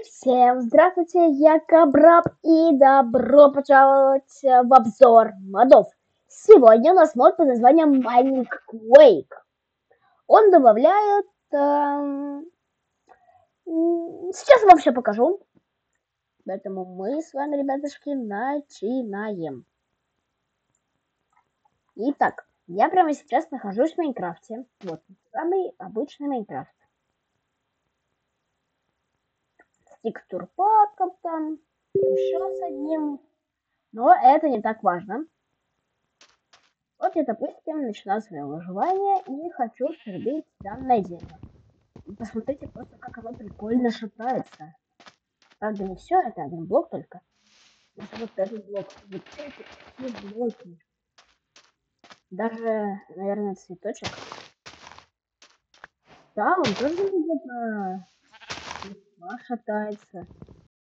Всем здравствуйте, я Кабраб и добро пожаловать в обзор модов. Сегодня у нас мод под названием Mining Quake. Он добавляет... Сейчас я вам все покажу. Поэтому мы с вами, ребятушки, начинаем. Итак, я прямо сейчас нахожусь в Майнкрафте. Вот, самый обычный Майнкрафт. С текстурпаком там, еще с одним. Но это не так важно. Вот я, допустим, начинаю свое выживание и хочу срубить данное дерево. И посмотрите просто, как оно прикольно шатается. Правда, не все, это один блок только. Это вот этот блок. Вот эти все блоки. Даже, наверное, цветочек. Да, он тоже где-то шатается.